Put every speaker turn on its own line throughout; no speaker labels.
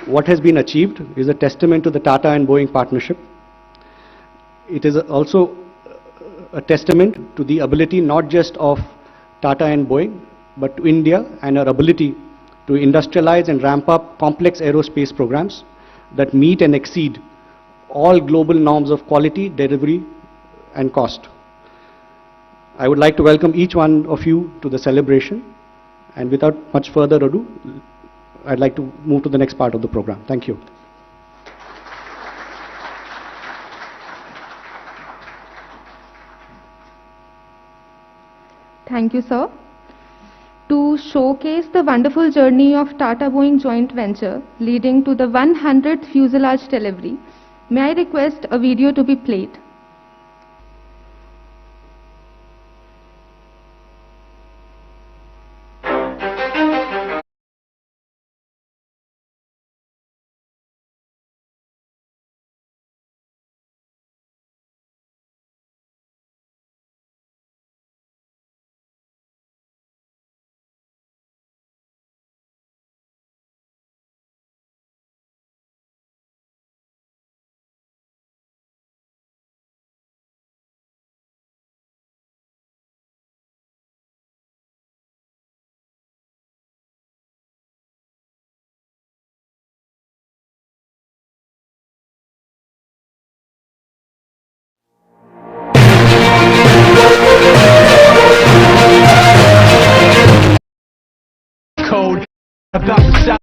what has been achieved is a testament to the Tata and Boeing partnership. It is also a testament to the ability not just of Tata and Boeing, but to India and our ability to industrialize and ramp up complex aerospace programs that meet and exceed all global norms of quality, delivery, and cost. I would like to welcome each one of you to the celebration, and without much further ado, I'd like to move to the next part of the program. Thank you.
Thank you, sir. To showcase the wonderful journey of Tata-Boeing joint venture leading to the 100th fuselage delivery, may I request a video to be played?
Code about the South.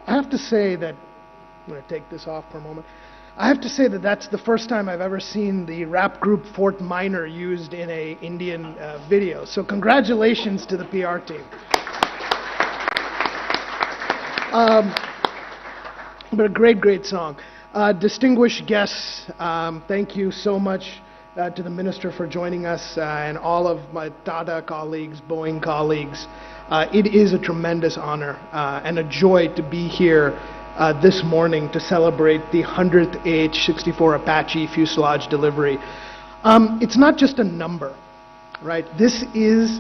I have to say that, I'm going to take this off for a moment. I have to say that that's the first time I've ever seen the rap group Fort Minor used in a Indian video. So congratulations to the PR team. But a great, great song. Distinguished guests, thank you so much to the Minister for joining us and all of my Tata colleagues, Boeing colleagues. It is a tremendous honor and a joy to be here this morning to celebrate the 100th AH-64 Apache fuselage delivery. It's not just a number, right? This is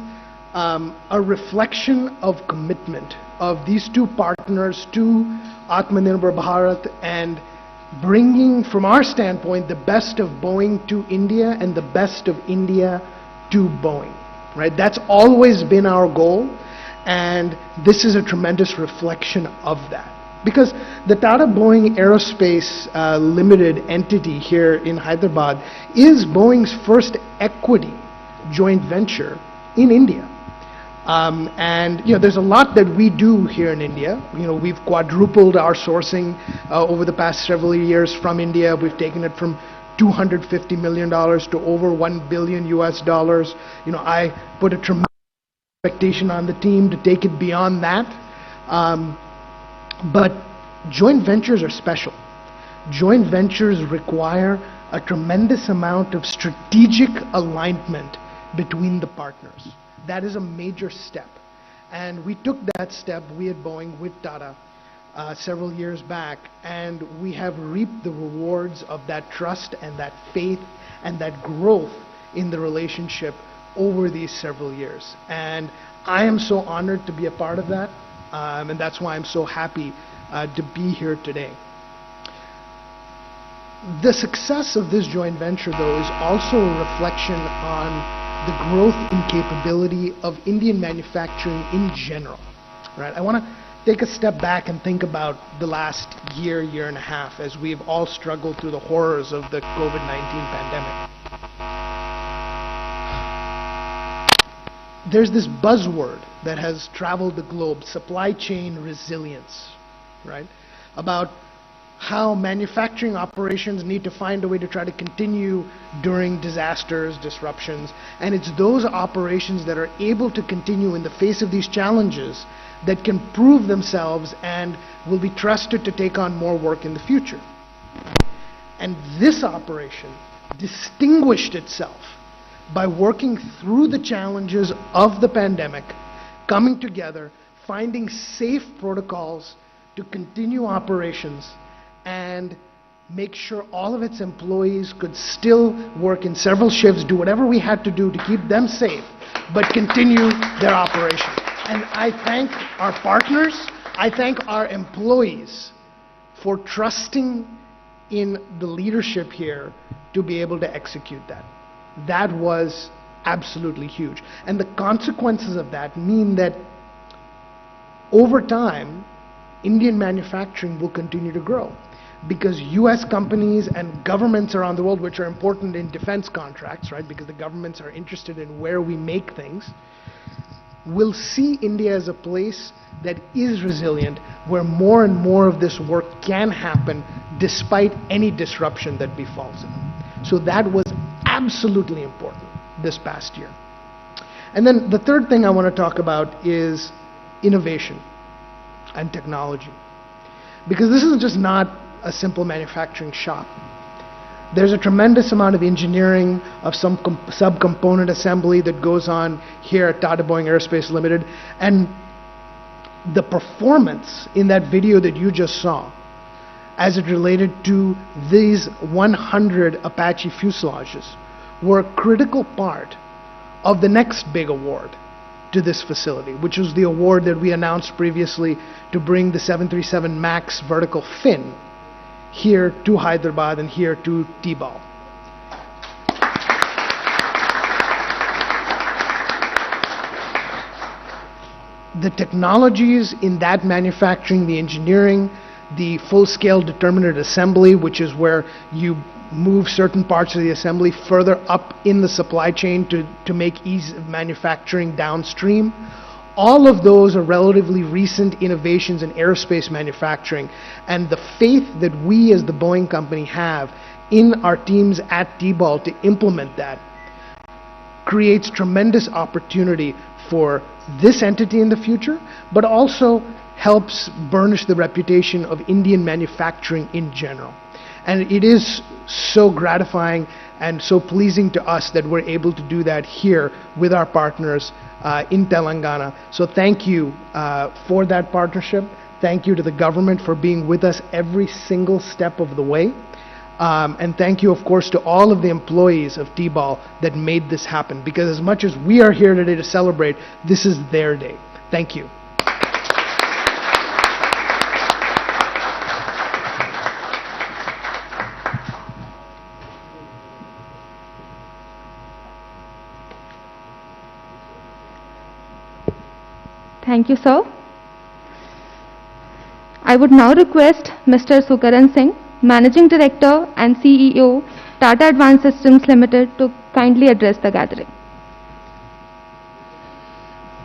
a reflection of commitment of these two partners to Atmanirbhar Bharat and bringing, from our standpoint, the best of Boeing to India and the best of India to Boeing, right? That's always been our goal, and this is a tremendous reflection of that. Because the Tata Boeing Aerospace Limited entity here in Hyderabad is Boeing's first equity joint venture in India. And there's a lot that we do here in India. We've quadrupled our sourcing over the past several years from India. We've taken it from $250 million to over $1 billion US. I put a tremendous expectation on the team to take it beyond that. But joint ventures are special. Joint ventures require a tremendous amount of strategic alignment between the partners. That is a major step. And we took that step, we at Boeing, with Tata, several years back, and we have reaped the rewards of that trust and that faith and that growth in the relationship over these several years. And I am so honored to be a part of that, and that's why I'm so happy to be here today. The success of this joint venture, though, is also a reflection on the growth in capability of Indian manufacturing in general, right? I want to take a step back and think about the last year, year and a half, as we've all struggled through the horrors of the COVID-19 pandemic. There's this buzzword that has traveled the globe, supply chain resilience, right? About how manufacturing operations need to find a way to try to continue during disasters, disruptions, and it's those operations that are able to continue in the face of these challenges that can prove themselves and will be trusted to take on more work in the future. And this operation distinguished itself by working through the challenges of the pandemic, coming together, finding safe protocols to continue operations and make sure all of its employees could still work in several shifts, do whatever we had to do to keep them safe, but continue their operation. And I thank our partners, I thank our employees for trusting in the leadership here to be able to execute that. That was absolutely huge. And the consequences of that mean that over time, Indian manufacturing will continue to grow, because US companies and governments around the world, which are important in defense contracts, right, because the governments are interested in where we make things, will see India as a place that is resilient, where more and more of this work can happen despite any disruption that befalls it. So that was absolutely important this past year. And then the third thing I want to talk about is innovation and technology. Because this is just not a simple manufacturing shop. There's a tremendous amount of engineering, of some subcomponent assembly that goes on here at Tata Boeing Aerospace Limited. And the performance in that video that you just saw, as it related to these 100 Apache fuselages, were a critical part of the next big award to this facility, which was the award that we announced previously to bring the 737 MAX vertical fin here to Hyderabad and here to T-Ball. The technologies in that manufacturing, the engineering, the full-scale determinate assembly, which is where you move certain parts of the assembly further up in the supply chain to make ease of manufacturing downstream. All of those are relatively recent innovations in aerospace manufacturing, and the faith that we as the Boeing company have in our teams at T-Ball to implement that creates tremendous opportunity for this entity in the future, but also helps burnish the reputation of Indian manufacturing in general. And it is so gratifying and so pleasing to us that we're able to do that here with our partners in Telangana. So thank you for that partnership. Thank you to the government for being with us every single step of the way. And thank you, of course, to all of the employees of T-Ball that made this happen. Because as much as we are here today to celebrate, this is their day. Thank you.
Thank you, sir. I would now request Mr. Sukaran Singh, Managing Director and CEO, Tata Advanced Systems Limited, to kindly address the gathering.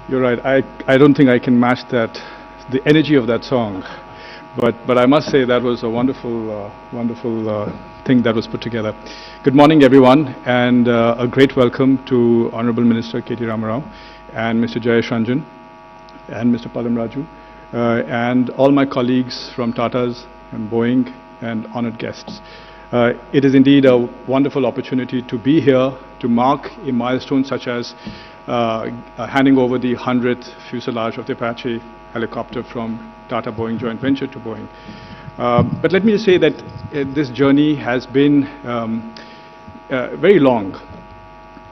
You're right. I don't think I can match that, the energy of that song. But I must say that was a wonderful, wonderful thing that was put together. Good morning, everyone, and a great welcome to Honorable Minister KTR and Mr. Jayesh Ranjan and Mr. Padam Raju and all my colleagues from Tata's and Boeing and honored guests. It is indeed a wonderful opportunity to be here to mark a milestone such as handing over the 100th fuselage of the Apache helicopter from Tata Boeing joint venture to Boeing. But let me just say that this journey has been very long,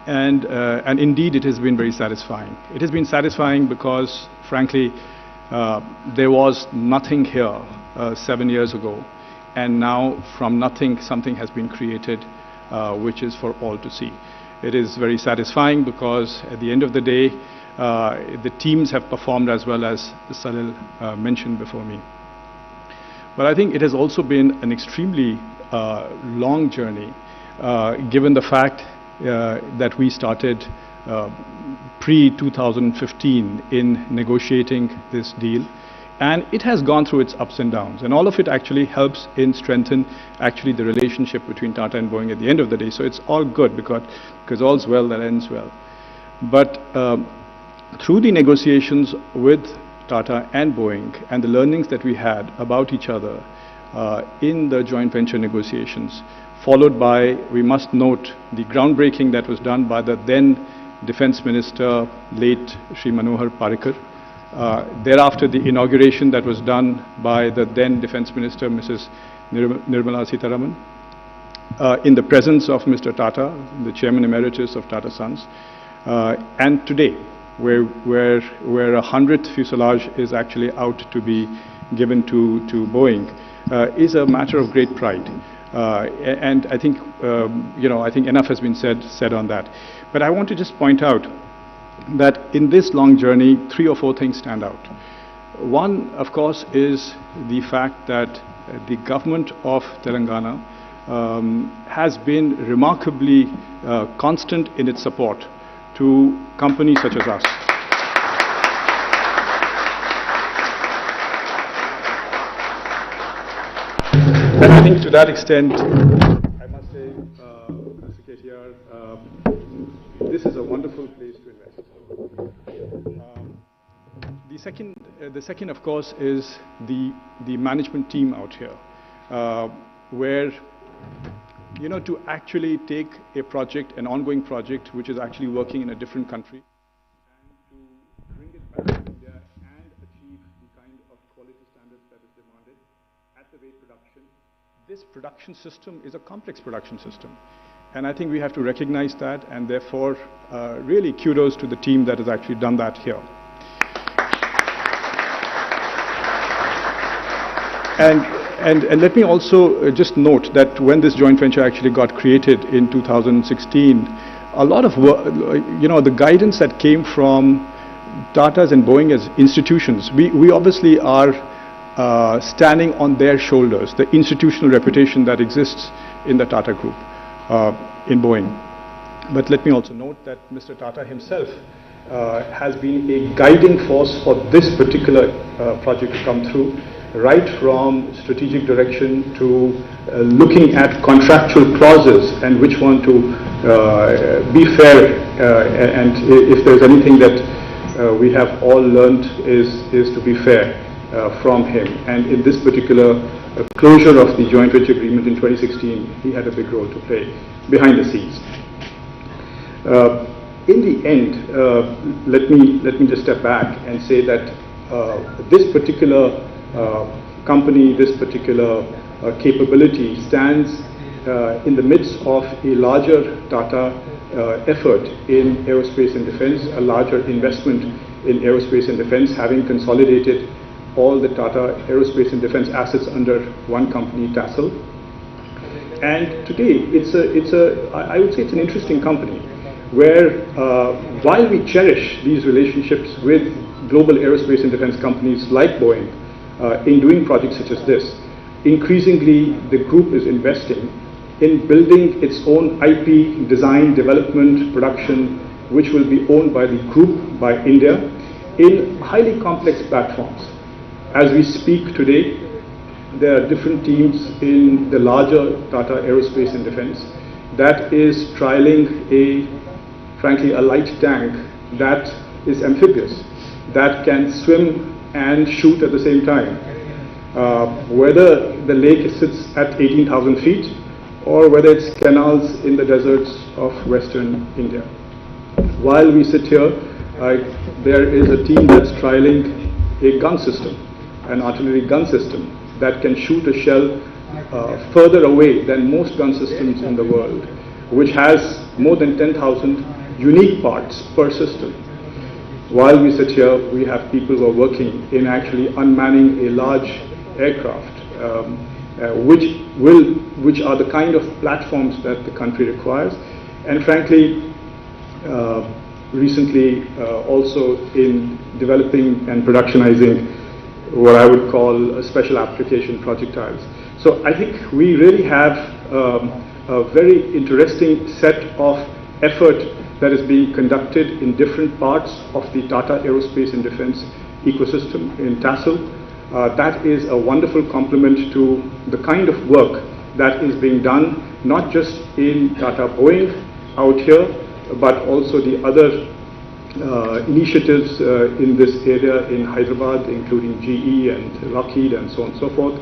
and indeed it has been very satisfying. It has been satisfying because, frankly, there was nothing here 7 years ago, and now from nothing something has been created which is for all to see. It is very satisfying because at the end of the day the teams have performed as well as Salil mentioned before me. But I think it has also been an extremely long journey given the fact that we started pre-2015 in negotiating this deal, and it has gone through its ups and downs, and all of it actually helps in strengthen actually the relationship between Tata and Boeing at the end of the day. So it's all good because all's well that ends well. But through the negotiations with Tata and Boeing and the learnings that we had about each other in the joint venture negotiations, followed by, we must note, the groundbreaking that was done by the then Defense Minister, late Shri Manohar Parrikar. Thereafter, the inauguration that was done by the then Defense Minister, Mrs. Nirmala Sitharaman, in the presence of Mr. Tata, the Chairman Emeritus of Tata Sons, and today, where 100th fuselage is actually out to be given to Boeing, is a matter of great pride. And I think, I think enough has been said on that. But I want to just point out that in this long journey, 3 or 4 things stand out. One, of course, is the fact that the government of Telangana has been remarkably constant in its support to companies such as us. And I think to that extent, I must say, Mr. KTR, this is a wonderful place to invest. The second, of course, is the management team out here, where, to actually take a project, an ongoing project, which is actually working in a different country, and to bring it back to India and achieve the kind of quality standards that is demanded at the rate production. This production system is a complex production system. And I think we have to recognize that, and therefore, really kudos to the team that has actually done that here. And let me also just note that when this joint venture actually got created in 2016, a lot of work, the guidance that came from Tata's and Boeing as institutions, we obviously are standing on their shoulders, the institutional reputation that exists in the Tata Group, in Boeing. But let me also note that Mr. Tata himself has been a guiding force for this particular project to come through, right from strategic direction to looking at contractual clauses and which one to be fair, and if there's anything that we have all learned is to be fair from him. And in this particular closure of the joint venture agreement in 2016, he had a big role to play behind the scenes. In the end, let me just step back and say that this particular company, this particular capability stands in the midst of a larger Tata effort in aerospace and defense, a larger investment in aerospace and defense, having consolidated all the Tata aerospace and defense assets under one company, TASL. And today, I would say it's an interesting company, where while we cherish these relationships with global aerospace and defense companies like Boeing in doing projects such as this. Increasingly, the group is investing in building its own IP, design, development, production, which will be owned by the group, by India, in highly complex platforms. As we speak today, there are different teams in the larger Tata Aerospace and Defense that is trialing frankly, a light tank that is amphibious, that can swim and shoot at the same time. Whether the lake sits at 18,000 feet or whether it's canals in the deserts of Western India. While we sit here, there is a team that's trialing a gun system, an artillery gun system that can shoot a shell further away than most gun systems in the world, which has more than 10,000 unique parts per system. While we sit here, we have people who are working in actually unmanning a large aircraft, which are the kind of platforms that the country requires. And frankly, recently also in developing and productionizing what I would call special application projectiles. So I think we really have a very interesting set of effort that is being conducted in different parts of the Tata Aerospace and Defense ecosystem in TASL. That is a wonderful complement to the kind of work that is being done, not just in Tata Boeing out here, but also the other initiatives in this area in Hyderabad, including GE and Lockheed and so on and so forth.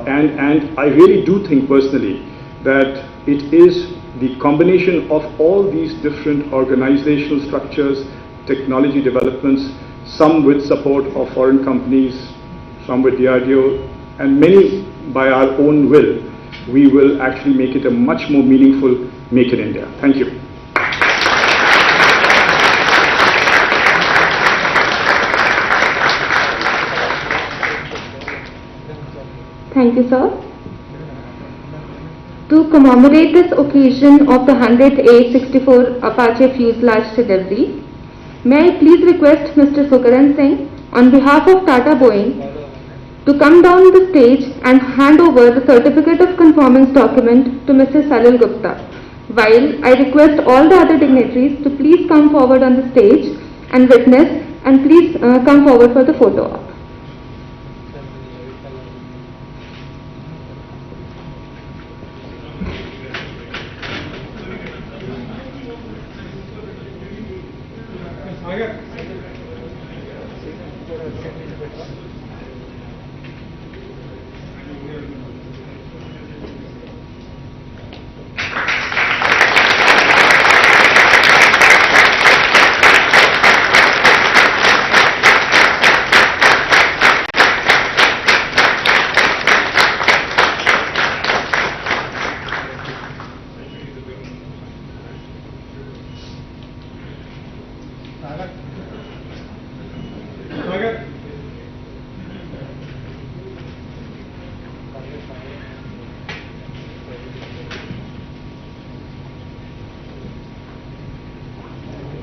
And I really do think personally that it is the combination of all these different organizational structures, technology developments, some with support of foreign companies, some with DRDO, and many by our own will, we will actually make it a much more meaningful Make in India. Thank you.
Thank you, sir. To commemorate this occasion of the 100th A64 Apache fuselage delivery, may I please request Mr. Sukaran Singh, on behalf of Tata Boeing, to come down the stage and hand over the certificate of conformance document to Mr. Salil Gupta, while I request all the other dignitaries to please come forward on the stage and witness, and please come forward for the photo op.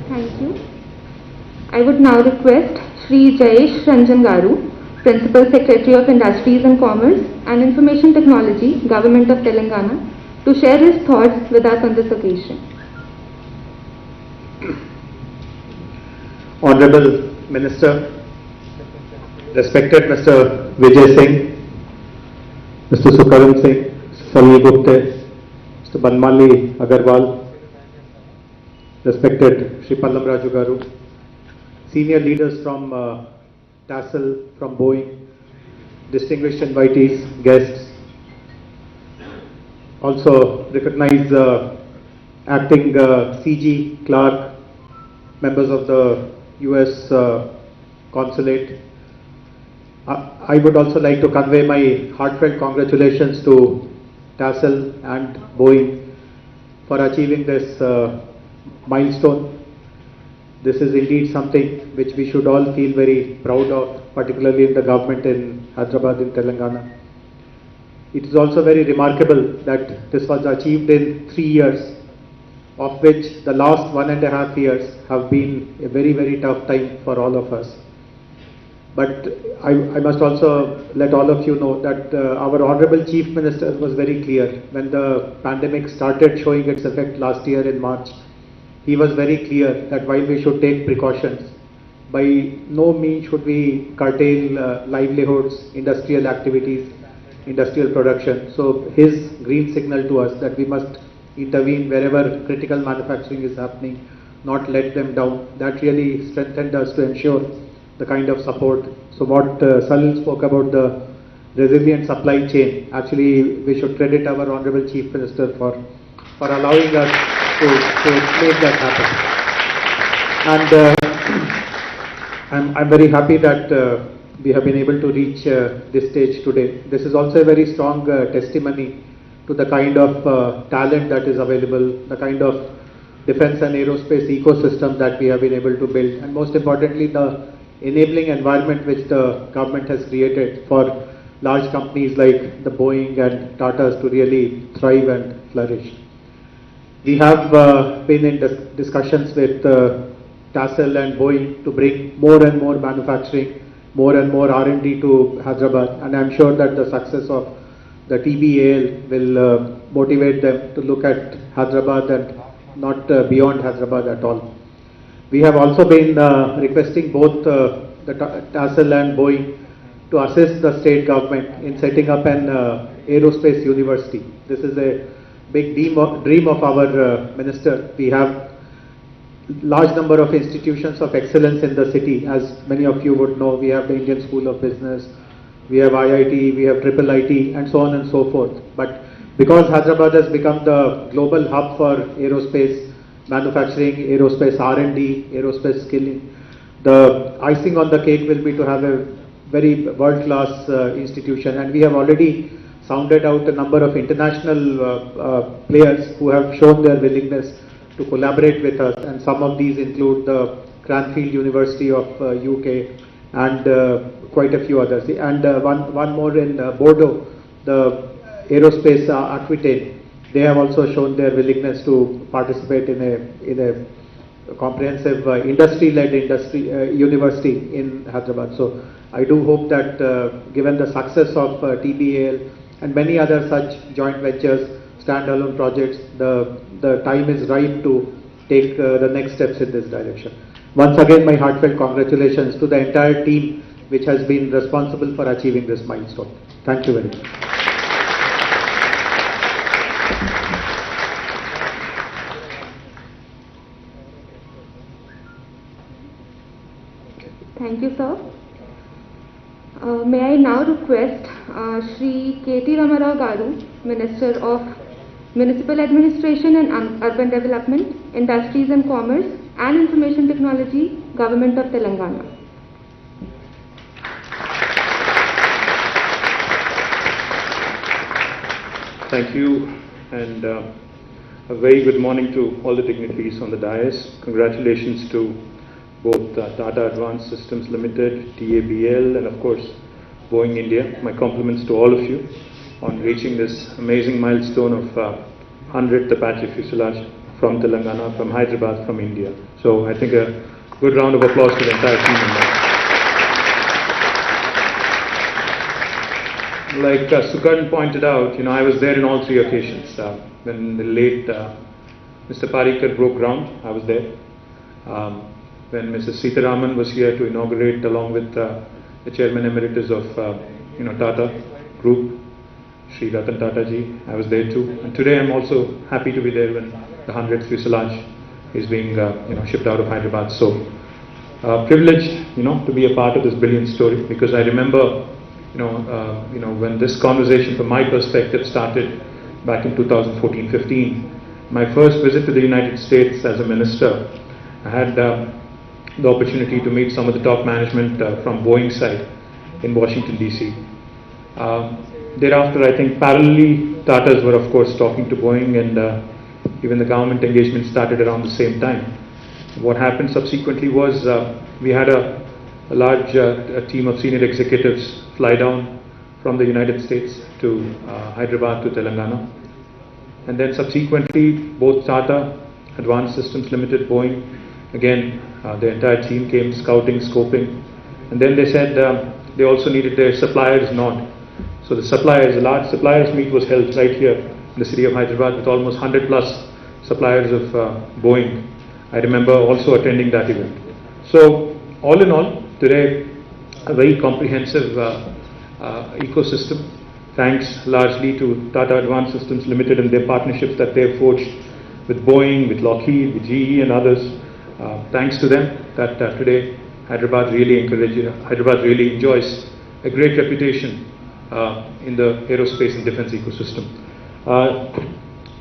Thank you. I would now request Shri Jayesh Ranjan Garu, Principal Secretary of Industries and Commerce and Information Technology, Government of Telangana, to share his thoughts with us on this occasion.
Honorable Minister, respected Mr. Vijay Singh, Mr. Sukaran Singh, Salil Gupta, Mr. Banmali Agarwal, respected Shri Pallam Raju Garu, senior leaders from TASL, from Boeing, distinguished invitees, guests, also recognize acting CG Clark, members of the US Consulate. I would also like to convey my heartfelt congratulations to TASL and Boeing for achieving this milestone. This is indeed something which we should all feel very proud of, particularly in the government in Hyderabad in Telangana. It is also very remarkable that this was achieved in 3 years, of which the last 1.5 years have been a very, very tough time for all of us. But I must also let all of you know that our Honorable Chief Minister was very clear when the pandemic started showing its effect last year in March. He was very clear that while we should take precautions, by no means should we curtail livelihoods, industrial activities, industrial production. So his green signal to us that we must intervene wherever critical manufacturing is happening, not let them down. That really strengthened us to ensure the kind of support. So what Salil spoke about the resilient supply chain, actually we should credit our Honorable Chief Minister for allowing us to make that happen. And I'm very happy that we have been able to reach this stage today. This is also a very strong testimony to the kind of talent that is available, the kind of defense and aerospace ecosystem that we have been able to build, and most importantly, the enabling environment which the government has created for large companies like the Boeing and Tatas to really thrive and flourish. We have been in discussions with TASL and Boeing to bring more and more manufacturing, more and more R&D to Hyderabad, and I'm sure that the success of the TBAL will motivate them to look at Hyderabad and not beyond Hyderabad at all. We have also been requesting both the TASL and Boeing to assist the state government in setting up an aerospace university. This is a big dream of our minister. We have large number of institutions of excellence in the city. As many of you would know, we have the Indian School of Business, we have IIT, we have Triple IT, and so on and so forth. But because Hyderabad has become the global hub for aerospace manufacturing, aerospace R&D, aerospace skilling, the icing on the cake will be to have a very world-class institution. And we have already sounded out a number of international players who have shown their willingness to collaborate with us, and some of these include the Cranfield University of UK and quite a few others. And one more in Bordeaux, the aerospace Aquitaine. They have also shown their willingness to participate in a comprehensive industry-led university in Hyderabad. So I do hope that given the success of TBAL and many other such joint ventures, standalone projects, the time is ripe to take the next steps in this direction. Once again, my heartfelt congratulations to the entire team which has been responsible for achieving this milestone. Thank you very much.
Thank you, sir. May I now request Shri KTR Garu, Minister of Municipal Administration and Urban Development, Industries and Commerce and Information Technology, Government of Telangana.
Thank you, and a very good morning to all the dignitaries on the dais. Congratulations to both Tata Advanced Systems Limited, TABL, and of course Boeing India. My compliments to all of you on reaching this amazing milestone of 100th Apache Fuselage from Telangana, from Hyderabad, from India. So I think a good round of applause to the entire team on that. Like Sukarn pointed out, I was there in all three occasions. When the late Mr. Parikar broke ground, I was there. When Mrs. Sitaraman was here to inaugurate along with the Chairman Emeritus of Tata Group, Sri Ratan Tata ji, I was there too. And today I'm also happy to be there when the 100th fuselage is being shipped out of Hyderabad. So privileged to be a part of this brilliant story, because I remember when this conversation from my perspective started back in 2014-15. My first visit to the United States as a minister, I had the opportunity to meet some of the top management from Boeing side in Washington DC. Thereafter, I think parallelly Tatas were of course talking to Boeing, and even the government engagement started around the same time. What happened subsequently was we had a large team of senior executives fly down from the United States to Hyderabad to Telangana, and then subsequently both Tata Advanced Systems Limited, Boeing, again the entire team came scouting, scoping, And then they said they also needed their suppliers nod. So the suppliers, a large suppliers meet was held right here in the city of Hyderabad with almost 100 plus suppliers of Boeing. I remember also attending that event. So all in all, today a very comprehensive ecosystem, thanks largely to Tata Advanced Systems Limited and their partnerships that they have forged with Boeing, with Lockheed, with GE and others. Thanks to them that today Hyderabad really enjoys a great reputation in the aerospace and defense ecosystem.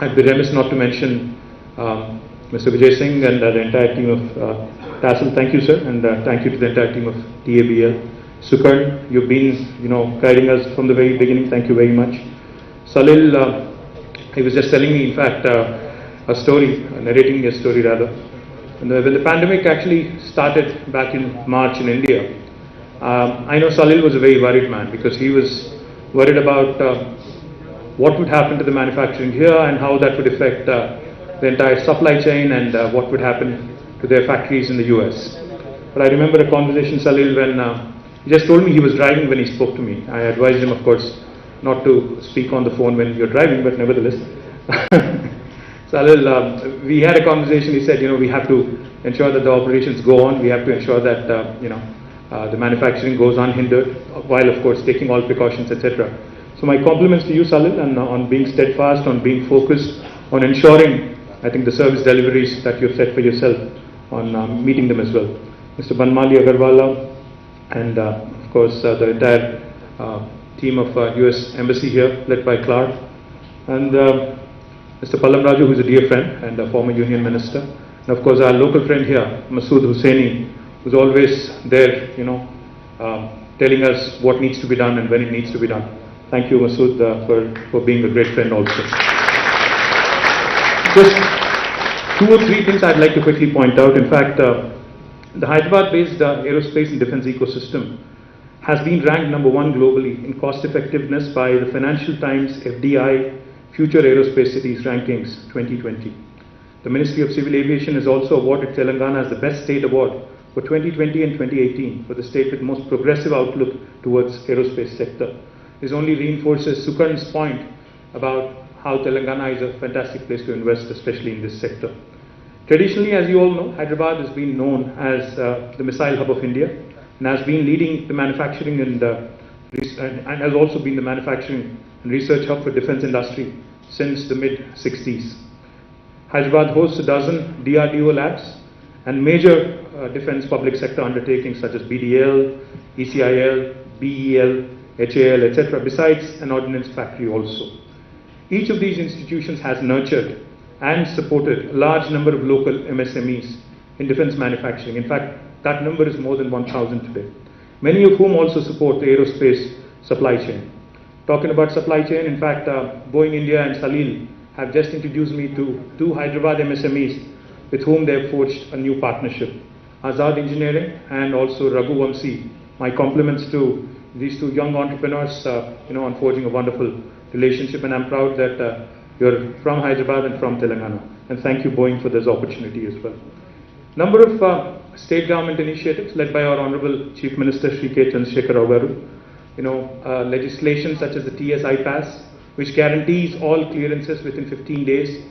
I'd be remiss not to mention Mr. Vijay Singh and the entire team of TASL. Thank you, sir, and thank you to the entire team of TABL. Sukarn, you've been, guiding us from the very beginning. Thank you very much. Salil, he was just telling me, in fact, a story, narrating a story rather. When the pandemic actually started back in March in India, I know Salil was a very worried man because he was worried about what would happen to the manufacturing here and how that would affect the entire supply chain and what would happen to their factories in the US. But I remember a conversation, Salil, when he just told me he was driving when he spoke to me. I advised him, of course, not to speak on the phone when you're driving, but nevertheless. Salil, we had a conversation. He said, we have to ensure that the operations go on. We have to ensure that, the manufacturing goes unhindered, while, of course, taking all precautions, etc. So my compliments to you, Salil, and on being steadfast, on being focused, on ensuring, I think, the service deliveries that you've set for yourself, on meeting them as well. Mr. Banmali Agarwala, and of course the entire team of US Embassy here, led by Clark, and Mr. Pallam Raju, who is a dear friend and a former Union Minister, and of course our local friend here, Masood Hussaini, who's always there, telling us what needs to be done and when it needs to be done. Thank you, Masood, for being a great friend also. Just 2 or 3 things I'd like to quickly point out. In fact, the Hyderabad-based aerospace and defense ecosystem has been ranked #1 globally in cost effectiveness by the Financial Times FDI Future Aerospace Cities Rankings 2020. The Ministry of Civil Aviation has also awarded Telangana as the Best State Award for 2020 and 2018 for the state with most progressive outlook towards aerospace sector. This only reinforces Sukarn's point about how Telangana is a fantastic place to invest, especially in this sector. Traditionally, as you all know, Hyderabad has been known as the missile hub of India and has been leading the manufacturing and has also been the manufacturing and research hub for defense industry since the mid-60s. Hyderabad hosts a dozen DRDO labs and major defense public sector undertakings such as BDL, ECIL, BEL, HAL, etc., besides an ordnance factory also. Each of these institutions has nurtured and supported a large number of local MSMEs in defense manufacturing. In fact, that number is more than 1,000 today, many of whom also support the aerospace supply chain. Talking about supply chain, in fact, Boeing India and Salil have just introduced me to 2 Hyderabad MSMEs with whom they have forged a new partnership. Azad Engineering and also Raghu Vamsi. My compliments to these 2 young entrepreneurs, on forging a wonderful relationship, and I'm proud that you're from Hyderabad and from Telangana. And thank you, Boeing, for this opportunity as well. Number of state government initiatives led by our Honorable Chief Minister Shri K. Chandrasekhar Rao Garu. Legislation such as the TSI Pass, which guarantees all clearances within 15 days,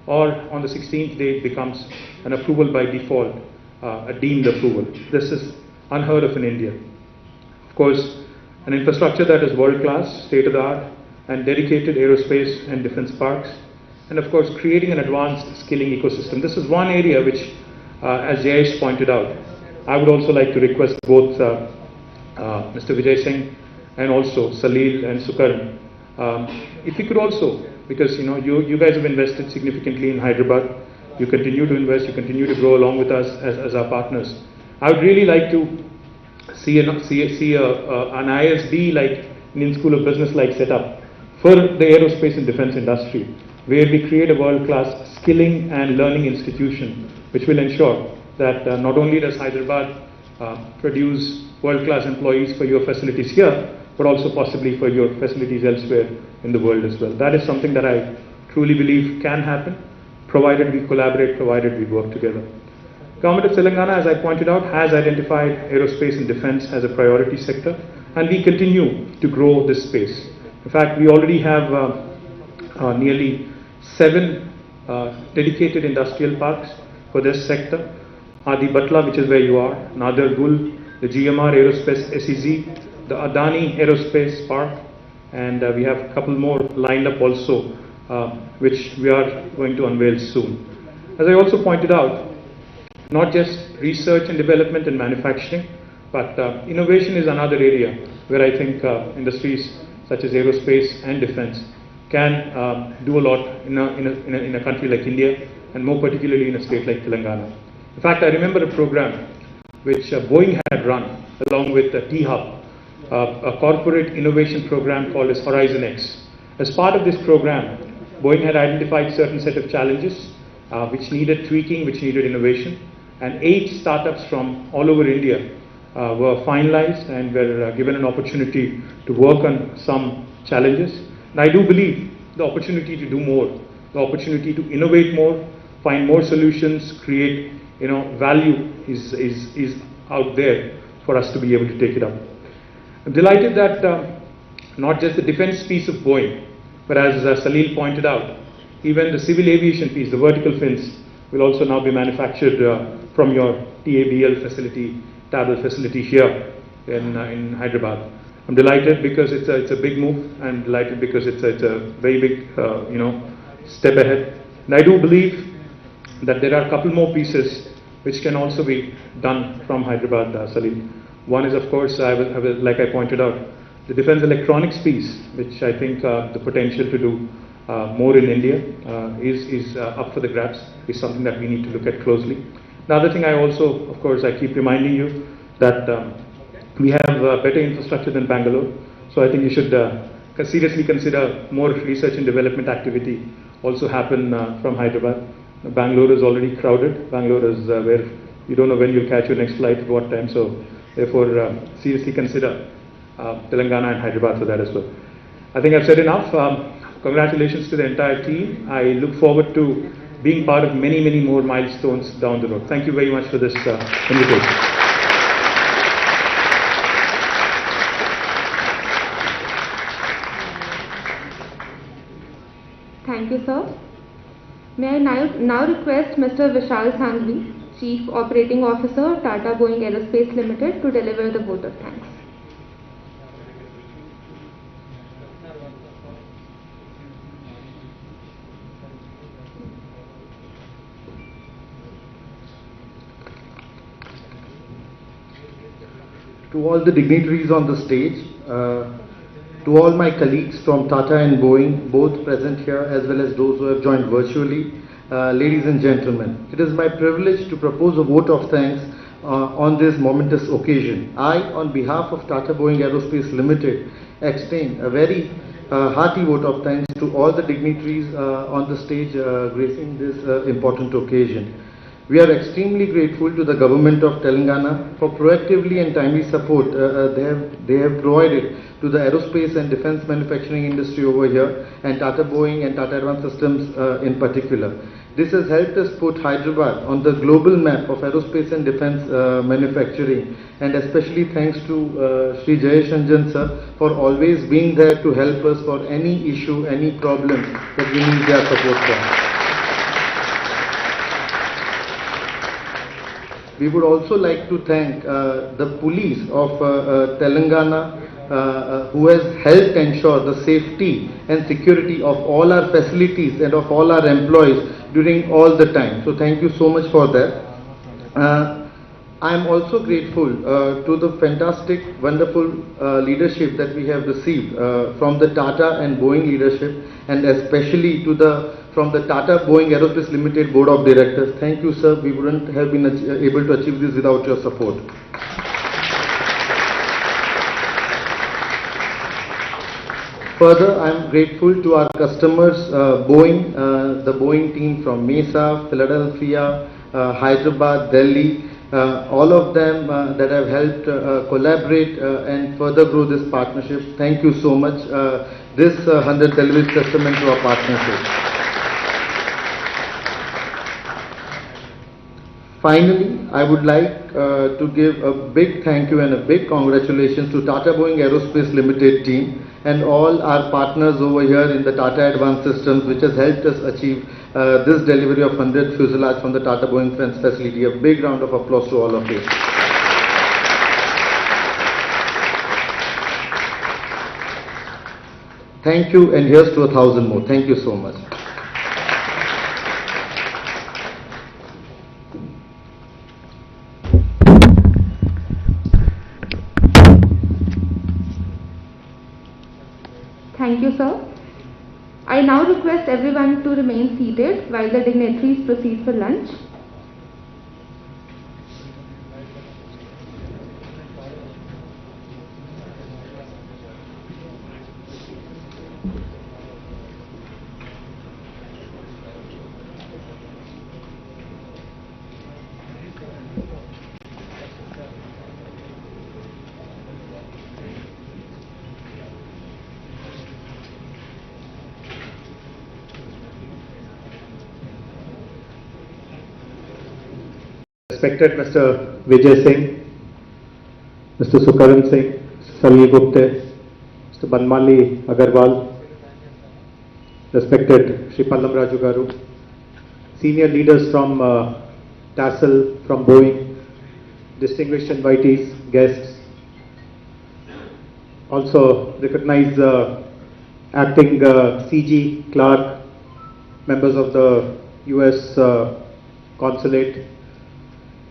or on the 16th day it becomes an approval by default, a deemed approval. This is unheard of in India. Of course, an infrastructure that is world-class, state-of-the-art, and dedicated aerospace and defense parks, and of course creating an advanced skilling ecosystem. This is one area which, as Jayesh pointed out, I would also like to request both Mr. Vijay Singh and also Salil and Sukarn, if you could also, because you guys have invested significantly in Hyderabad, you continue to invest, you continue to grow along with us as our partners. I would really like to see an ISB like Indian School of Business like setup for the aerospace and defense industry, where we create a world-class skilling and learning institution, which will ensure that not only does Hyderabad produce world-class employees for your facilities here, but also possibly for your facilities elsewhere in the world as well. That is something that I truly believe can happen, provided we collaborate, provided we work together. Government of Telangana, as I pointed out, has identified aerospace and defense as a priority sector, and we continue to grow this space. In fact, we already have nearly 7 dedicated industrial parks for this sector. Adi Batla, which is where you are, Nadar Gul, the GMR Aerospace SEZ, the Adani Aerospace Park, and we have a couple more lined up also, which we are going to unveil soon. As I also pointed out, not just research and development and manufacturing, but innovation is another area where I think industries such as aerospace and defense can do a lot in a country like India, and more particularly in a state like Telangana. In fact, I remember a program which Boeing had run along with T-Hub, a corporate innovation program called as Horizon X. As part of this program, Boeing had identified certain set of challenges which needed tweaking, which needed innovation, and 8 startups from all over India were finalized and were given an opportunity to work on some challenges. And I do believe the opportunity to do more, the opportunity to innovate more, find more solutions, create value is out there for us to be able to take it up. I'm delighted that not just the defense piece of Boeing, but as Salil pointed out, even the civil aviation piece, the vertical fins, will also now be manufactured from your TABL facility, TABL facility here in Hyderabad. I'm delighted because it's a big move. I'm delighted because it's a very big step ahead. And I do believe that there are a couple more pieces which can also be done from Hyderabad, Salil. One is, of course, like I pointed out, the defense electronics piece, which I think the potential to do more in India is up for the grabs, is something that we need to look at closely. The other thing I also, of course, I keep reminding you that we have better infrastructure than Bangalore. So I think you should seriously consider more research and development activity also happen from Hyderabad. Bangalore is already crowded. Bangalore is where you don't know when you'll catch your next flight at what time. So therefore, seriously consider Telangana and Hyderabad for that as well. I think I've said enough. Congratulations to the entire team. I look forward to being part of many, many more milestones down the road. Thank you very much for this invitation.
Thank you, sir. May I now request Mr. Vishal Sangvi, Chief Operating Officer, Tata Boeing Aerospace Limited, to deliver the vote of thanks.
To all the dignitaries on the stage, to all my colleagues from Tata and Boeing, both present here as well as those who have joined virtually, ladies and gentlemen, it is my privilege to propose a vote of thanks on this momentous occasion. I, on behalf of Tata Boeing Aerospace Limited, extend a very hearty vote of thanks to all the dignitaries on the stage gracing this important occasion. We are extremely grateful to the government of Telangana for proactively and timely support they have provided to the aerospace and defense manufacturing industry over here, and Tata Boeing and Tata Advanced Systems in particular. This has helped us put Hyderabad on the global map of aerospace and defense manufacturing, and especially thanks to Shri Jayesh Anjan sir for always being there to help us for any issue, any problem that we need their support for. We would also like to thank the police of Telangana who has helped ensure the safety and security of all our facilities and of all our employees during all the time. So thank you so much for that. I am also grateful to the fantastic, wonderful leadership that we have received from the Tata and Boeing leadership, and especially from the Tata Boeing Aerospace Limited Board of Directors. Thank you, sir. We wouldn't have been able to achieve this without your support. Further, I am grateful to our customers, Boeing, the Boeing team from Mesa, Philadelphia, Hyderabad, Delhi, all of them that have helped collaborate and further grow this partnership. Thank you so much. This 100th delivery is testament to our partnership. Finally, I would like to give a big thank you and a big congratulations to Tata Boeing Aerospace Limited team and all our partners over here in the Tata Advanced Systems, which has helped us achieve this delivery of 100 fuselage from the Tata Boeing Friends facility. A big round of applause to all of you. Thank you, and here's to 1,000 more. Thank you so much.
Thank you, sir. I now request everyone to remain seated while the dignitaries proceed for lunch.
Respected Mr. Vijay Singh, Mr. Sukaran Singh, Salil Gupte, Mr. Banmali Agarwal, respected Shri Pallam Raju Garu, senior leaders from TASL, from Boeing, distinguished invitees, guests, also recognize acting CG Clark, members of the US Consulate,